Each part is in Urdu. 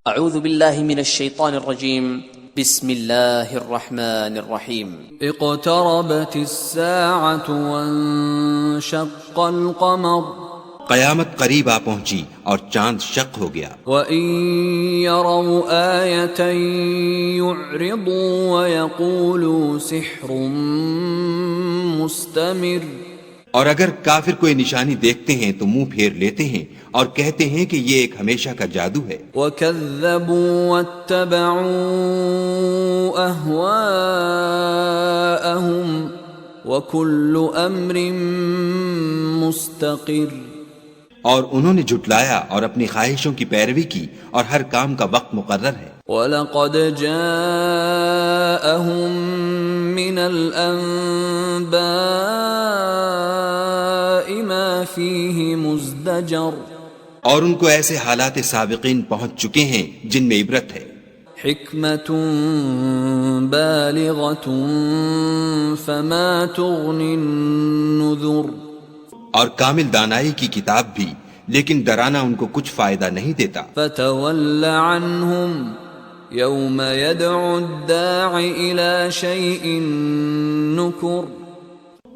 اعوذ باللہ من الشیطان الرجیم بسم اللہ الرحمن الرحیم اقتربت الساعة وانشق القمر قیامت قریب آ پہنچی اور چاند شق ہو گیا. وَإِن يَرَوْا آيَةً يُعْرِضُوا وَيَقُولُوا سِحْرٌ مُسْتَمِرٌ اور اگر کافر کوئی نشانی دیکھتے ہیں تو منہ پھیر لیتے ہیں اور کہتے ہیں کہ یہ ایک ہمیشہ کا جادو ہے. وَكَذَّبُوا وَاتَّبَعُوا أَهْوَاءَهُمْ وَكُلُّ أَمْرٍ مُسْتَقِرٌ اور انہوں نے جھٹلایا اور اپنی خواہشوں کی پیروی کی اور ہر کام کا وقت مقرر ہے. وَلَقَدْ جَاءَهُم مِّنَ الْأَنبَاءِ مَا فِيهِ مُزْدَجَرٌ اور ان کو ایسے حالات سابقین پہنچ چکے ہیں جن میں عبرت ہے. حِكْمَةٌ بَالِغَةٌ فَمَا تُغْنِ النُّذُرُ اور کامل دانائی کی کتاب بھی، لیکن ڈرانا ان کو کچھ فائدہ نہیں دیتا. فَتَوَلَّ عَنْهُمْ يَوْمَ يَدْعُ الدَّاعِ إِلَى شَيْءٍ نُكُرٍ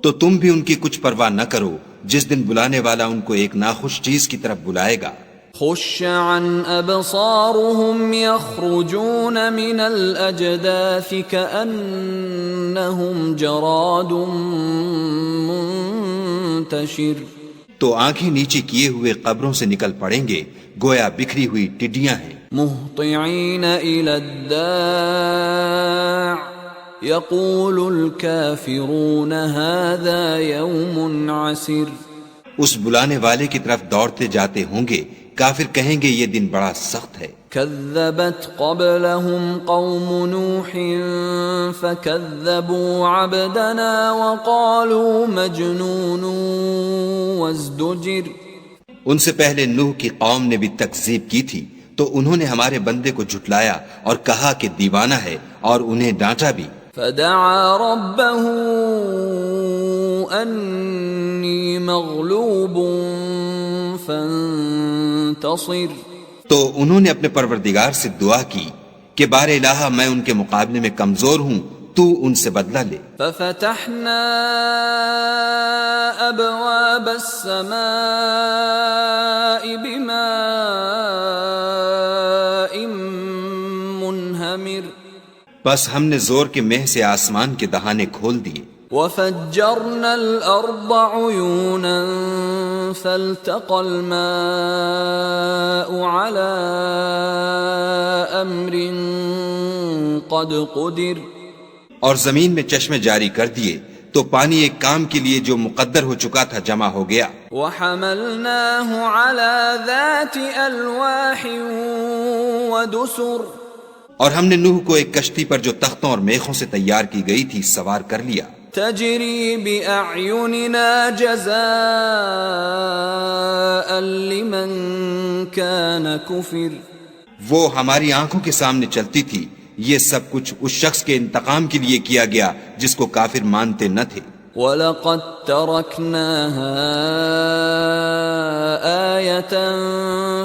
تو تم بھی ان کی کچھ پرواہ نہ کرو جس دن بلانے والا ان کو ایک ناخوش چیز کی طرف بلائے گا. خُشَّ عَنْ أَبْصَارُهُمْ يَخْرُجُونَ مِنَ الْأَجْدَاثِ كَأَنَّهُمْ جَرَادٌ منتشر تو آنکھیں نیچے کیے ہوئے قبروں سے نکل پڑیں گے گویا بکھری ہوئی ٹڈیاں ہیں. مُهْطِعِينَ إِلَى الدَّاعِ يَقُولُ الْكَافِرُونَ هَذَا يَوْمٌ عَسِرٌ اس بلانے والے کی طرف دوڑتے جاتے ہوں گے، کافر کہیں گے یہ دن بڑا سخت ہے. كذبت قبلهم قوم نوح فكذبوا عبدنا وقالوا مجنون وازدجر ان سے پہلے نوح کی قوم نے بھی تکذیب کی تھی تو انہوں نے ہمارے بندے کو جھٹلایا اور کہا کہ دیوانہ ہے اور انہیں ڈانٹا بھی. فدعا ربه انی مغلوب فانتصر تو انہوں نے اپنے پروردگار سے دعا کی کہ بار الہ میں ان کے مقابلے میں کمزور ہوں، تو ان سے بدلہ لے. ففتحنا ابواب السماء بماء منہمر بس ہم نے زور کے مہ سے آسمان کے دہانے کھول دیے. وفجرنا الارض عیونا فالتقى الماء على امر قد قدر اور زمین میں چشمے جاری کر دیے تو پانی ایک کام کے لیے جو مقدر ہو چکا تھا جمع ہو گیا. وحملناه على ذات الواح ودسر اور ہم نے نوح کو ایک کشتی پر جو تختوں اور میخوں سے تیار کی گئی تھی سوار کر لیا. تجری بأعیننا جزاء لمن كان کفر وہ ہماری آنکھوں کے سامنے چلتی تھی. یہ سب کچھ اس شخص کے انتقام کے لیے کیا گیا جس کو کافر مانتے نہ تھے. وَلَقَدْ تَرَكْنَاهَا آیَةً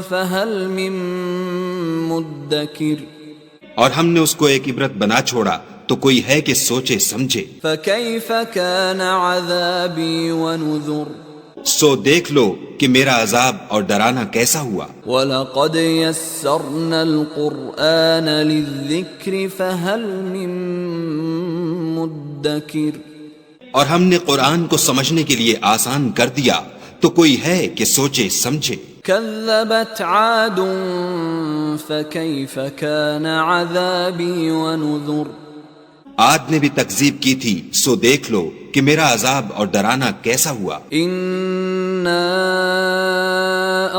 فَهَلْ مِن مُدَّكِرٍ اور ہم نے اس کو ایک عبرت بنا چھوڑا تو کوئی ہے کہ سوچے سمجھے. فَكَيْفَ كَانَ عَذَابِي وَنُذُرْ سو دیکھ لو کہ میرا عذاب اور ڈرانا کیسا ہوا. وَلَقَدْ يَسَّرْنَا الْقُرْآنَ لِلذِّكْرِ فَهَلْ مِن مُدَّكِرٍ اور ہم نے قرآن کو سمجھنے کے لیے آسان کر دیا تو کوئی ہے کہ سوچے سمجھے. كذبت عاد فكيف كان عذابي ونذر عاد نے بھی تکذیب کی تھی سو دیکھ لو کہ میرا عذاب اور ڈرانا کیسا ہوا. إنا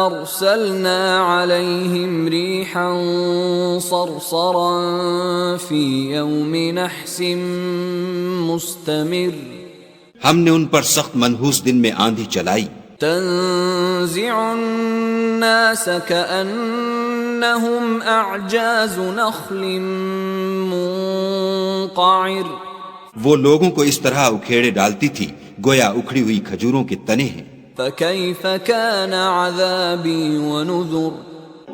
أرسلنا عليهم ريحا صرصرا في يوم نحس مستمر ہم نے ان پر سخت منحوس دن میں آندھی چلائی. تنزع الناس كأنهم أعجاز نخل منقعر وہ لوگوں کو اس طرح اکھیڑے ڈالتی تھی گویا اکھڑی ہوئی کھجوروں کے تنے ہیں. فكيف كان عذابي ونذر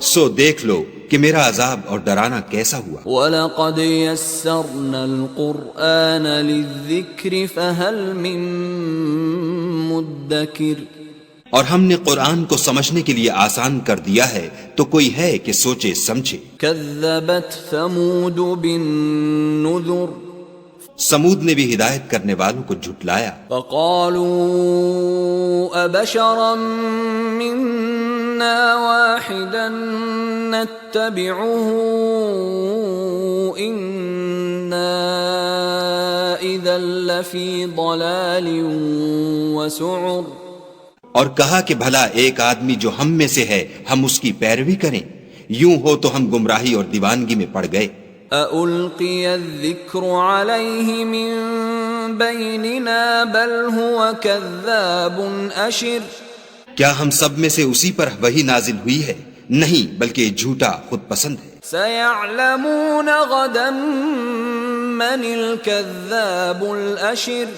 سو دیکھ لو کہ میرا عذاب اور ڈرانا کیسا ہوا۔ وَلَقَدْ يَسَّرْنَا الْقُرْآنَ لِلذِّكْرِ فَهَلْ مِن مُدَّكِرٍ، اور ہم نے قرآن کو سمجھنے کے لیے آسان کر دیا ہے تو کوئی ہے کہ سوچے سمجھے۔ كَذَّبَتْ ثَمُودُ بِالنُّذُرِ، سمود نے بھی ہدایت کرنے والوں کو جھٹلایا۔ فَقَالُوا أَبَشَرًا مِّنَّا وَاحِدًا نَتَّبِعُهُ إِنَّا إِذًا لَّفِي ضَلَالٍ وَسُعُرٍ، اور کہا کہ بھلا ایک آدمی جو ہم میں سے ہے ہم اس کی پیروی کریں، یوں ہو تو ہم گمراہی اور دیوانگی میں پڑ گئے۔ أَأُلْقِيَ الذِّكْرُ عَلَيْهِ مِن بَيْنِنَا بَلْ هُوَ كَذَّابٌ أَشِرٌ، کیا ہم سب میں سے اسی پر وحی نازل ہوئی ہے؟ نہیں، بلکہ جھوٹا خود پسند ہے۔ سَيَعْلَمُونَ غَدًا مَّنِ الْكَذَّابُ الْأَشِرُ،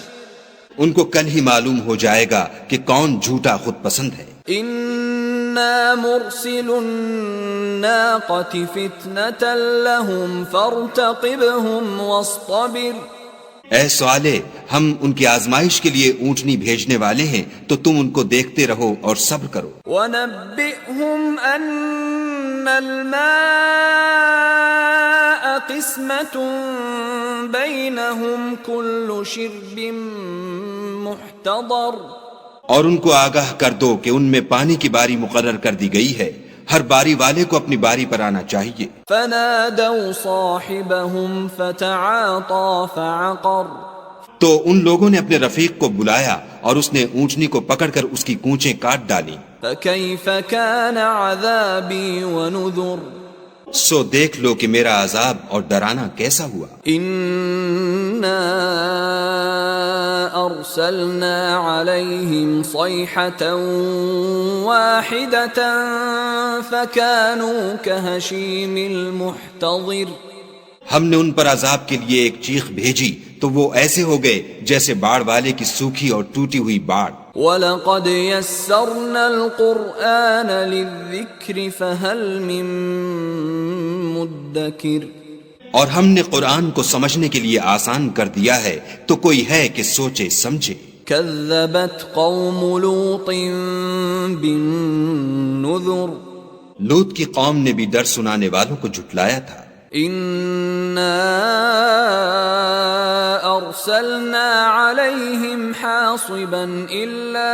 ان کو کل ہی معلوم ہو جائے گا کہ کون جھوٹا خود پسند ہے۔ إِنَّا مُرْسِلُو النَّاقَةِ فِتْنَةً لَّهُمْ فَارْتَقِبْهُمْ وَاصْطَبِرْ، اے صالح، ہم ان کی آزمائش کے لیے اونٹنی بھیجنے والے ہیں تو تم ان کو دیکھتے رہو اور صبر کرو۔ وَنَبِّئْهُمْ أَنَّ الْمَاءَ قِسْمَةٌ بَيْنَهُمْ كُلُّ شِرْبٍ مُحْتَضَرٍ، اور ان کو آگاہ کر دو کہ ان میں پانی کی باری مقرر کر دی گئی ہے، ہر باری والے کو اپنی باری پر آنا چاہیے۔ فَنَادَوْا صَاحِبَهُمْ فَتَعَاطَى فَعَقَرَ، تو ان لوگوں نے اپنے رفیق کو بلایا اور اس نے اونٹنی کو پکڑ کر اس کی کونچیں کاٹ ڈالیں۔ فَكَيْفَ كَانَ عَذَابِي وَنُذُرِ، سو دیکھ لو کہ میرا عذاب اور ڈرانا کیسا ہوا۔ إِنَّا أَرْسَلْنَا عَلَيْهِمْ صَيْحَةً وَاحِدَةً فَكَانُوا كَهَشِيمِ الْمُحْتَظِرِ، ہم نے ان پر عذاب کے لیے ایک چیخ بھیجی تو وہ ایسے ہو گئے جیسے باڑ والے کی سوکھی اور ٹوٹی ہوئی باڑ۔ وَلَقَدْ يَسَّرْنَا الْقُرْآنَ لِلذِّكْرِ فَهَلْ مِن مُدَّكِرٍ، اور ہم نے قرآن کو سمجھنے کے لیے آسان کر دیا ہے تو کوئی ہے کہ سوچے سمجھے۔ كَذَّبَتْ قَوْمُ لُوطٍ بِالنُّذُرِ، لوط کی قوم نے بھی ڈر سنانے والوں کو جھٹلایا تھا۔ إِنَّا أَرْسَلْنَا عَلَيْهِمْ حَاصِبًا إِلَّا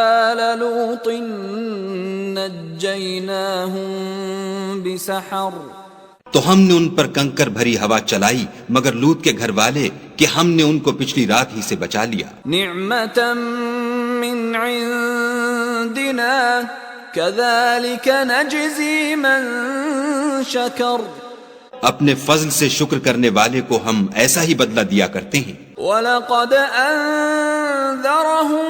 آلَ لُوطٍ نَجَّيْنَاهُمْ بِسَحَرٍ، تو ہم نے ان پر کنکر بھری ہوا چلائی مگر لوط کے گھر والے کہ ہم نے ان کو پچھلی رات ہی سے بچا لیا۔ نِعْمَةً مِّنْ عِندِنَا كَذَلِكَ نَجْزِي مَن شَكَرَ، اپنے فضل سے شکر کرنے والے کو ہم ایسا ہی بدلہ دیا کرتے ہیں۔ وَلَقَدْ أَنذَرَهُم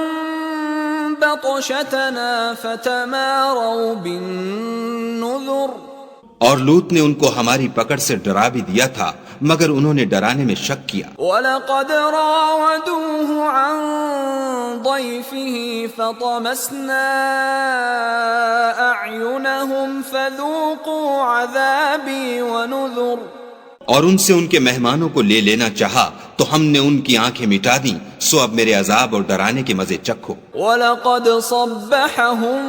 بَطْشَتَنَا فَتَمَارَوْا بِالنُّذُرِ، اور لوط نے ان کو ہماری پکڑ سے ڈرا بھی دیا تھا مگر انہوں نے ڈرانے میں شک کیا۔ وَلَقَدْ رَاوَدُوهُ عَن ضَيْفِهِ فَطَمَسْنَا أَعْيُنَهُمْ فَذُوقُوا عَذَابِي وَنُذُرِ، اور ان سے ان کے مہمانوں کو لے لینا چاہا تو ہم نے ان کی آنکھیں مٹا دیں، سو اب میرے عذاب اور ڈرانے کے مزے چکھو۔ وَلَقَدْ صَبَّحَهُم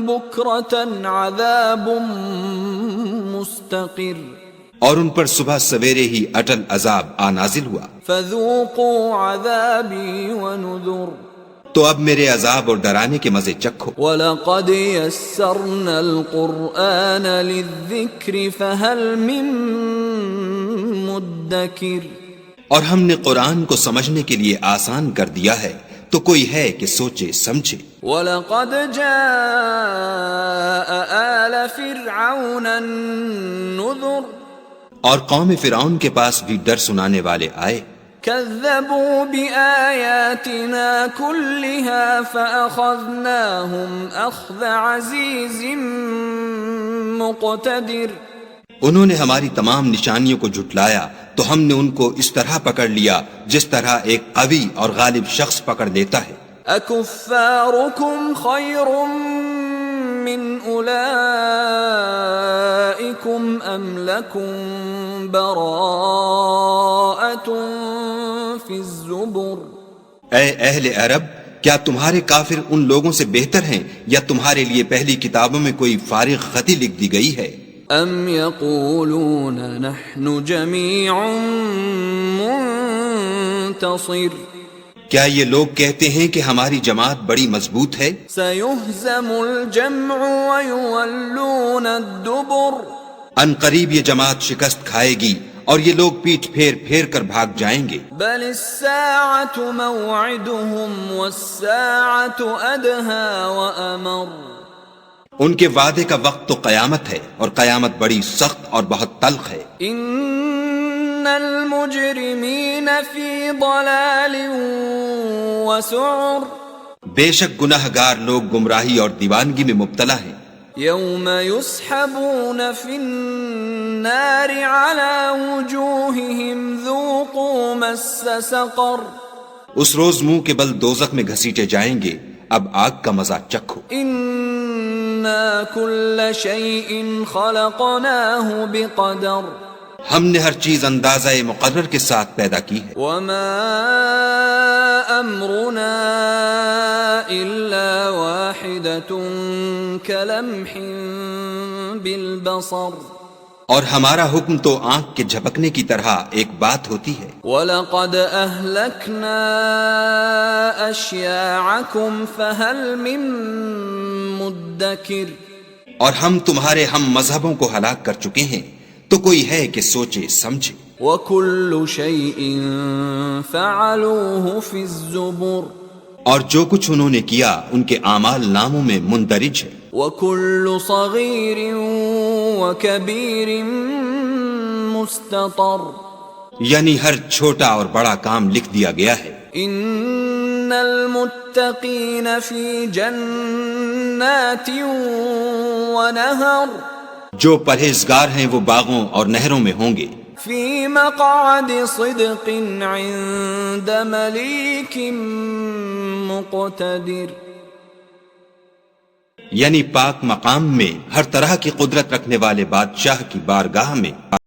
بُكْرَةً عَذَابٌ مُسْتَقِرٌ، اور ان پر صبح سویرے ہی اٹل عذاب نازل ہوا۔ فَذُوقُوا عَذَابِي وَنُذُرِ، تو اب میرے عذاب اور ڈرانے کے مزے چکھو۔ وَلَقَدْ يَسَّرْنَا الْقُرْآنَ لِلذِّكْرِ فَهَلْ مِن مُدَّكِرٍ، اور ہم نے قرآن کو سمجھنے کے لیے آسان کر دیا ہے تو کوئی ہے کہ سوچے سمجھے۔ وَلَقَدْ جَاءَ آلَ فِرْعَوْنَ النُّذُرُ، اور قوم فرعون کے پاس بھی ڈر سنانے والے آئے۔ كَذَّبُوا بِآيَاتِنَا كُلِّهَا فَأَخَذْنَاهُمْ أَخْذَ عَزِيزٍ مُقْتَدِرٍ، انہوں نے ہماری تمام نشانیوں کو جھٹلایا تو ہم نے ان کو اس طرح پکڑ لیا جس طرح ایک قوی اور غالب شخص پکڑ لیتا ہے۔ أَكُفَّارُكُمْ خَيْرٌ من أولئكم أم لكم براءة في الزبر اے اہل عرب، کیا تمہارے کافر ان لوگوں سے بہتر ہیں یا تمہارے لیے پہلی کتابوں میں کوئی فارغ خطی لکھ دی گئی ہے؟ ام يقولون نحن جميع منتصر کیا یہ لوگ کہتے ہیں کہ ہماری جماعت بڑی مضبوط ہے؟ سيهزم الجمع ويولون الدبر ان قریب یہ جماعت شکست کھائے گی اور یہ لوگ پیٹھ پھیر پھیر کر بھاگ جائیں گے۔ بل الساعة موعدهم والساعة أدهى وأمر ان کے وعدے کا وقت تو قیامت ہے اور قیامت بڑی سخت اور بہت تلخ ہے۔ ان المجرمین فی ضلال وسعر بے شک گناہگار لوگ گمراہی اور دیوانگی میں مبتلا ہیں۔ یوم یسحبون فی النار علی وجوہہم ذوقوا مس سقر اس روز منہ کے بل دوزخ میں گھسیٹے جائیں گے، اب آگ کا مزہ چکھو۔ انا کل شیء خلقناہ بقدر ہم نے ہر چیز اندازہ مقرر کے ساتھ پیدا کی ہے۔ وما امرنا الا واحدۃ کلمح بالبصر اور ہمارا حکم تو آنکھ کے جھپکنے کی طرح ایک بات ہوتی ہے۔ وَلَقَدْ أَهْلَكْنَا أَشْيَاعَكُمْ فَهَلْ مِن مُدَّكِرٍ اور ہم تمہارے ہم مذہبوں کو ہلاک کر چکے ہیں، تو کوئی ہے کہ سوچے سمجھے۔ وَكُلُّ شَيْءٍ فَعَلُوهُ فِي الزُّبُرِ اور جو کچھ انہوں نے کیا ان کے اعمال ناموں میں مندرج ہے۔ وَكُلُّ صَغِيرٍ وَكَبِيرٍ مُسْتَطَرٍ یعنی ہر چھوٹا اور بڑا کام لکھ دیا گیا ہے۔ ان المتقین فی جنات ونہر جو پرہیزگار ہیں وہ باغوں اور نہروں میں ہوں گے۔ فی مقعد صدق عند ملیک مقتدر یعنی پاک مقام میں ہر طرح کی قدرت رکھنے والے بادشاہ کی بارگاہ میں۔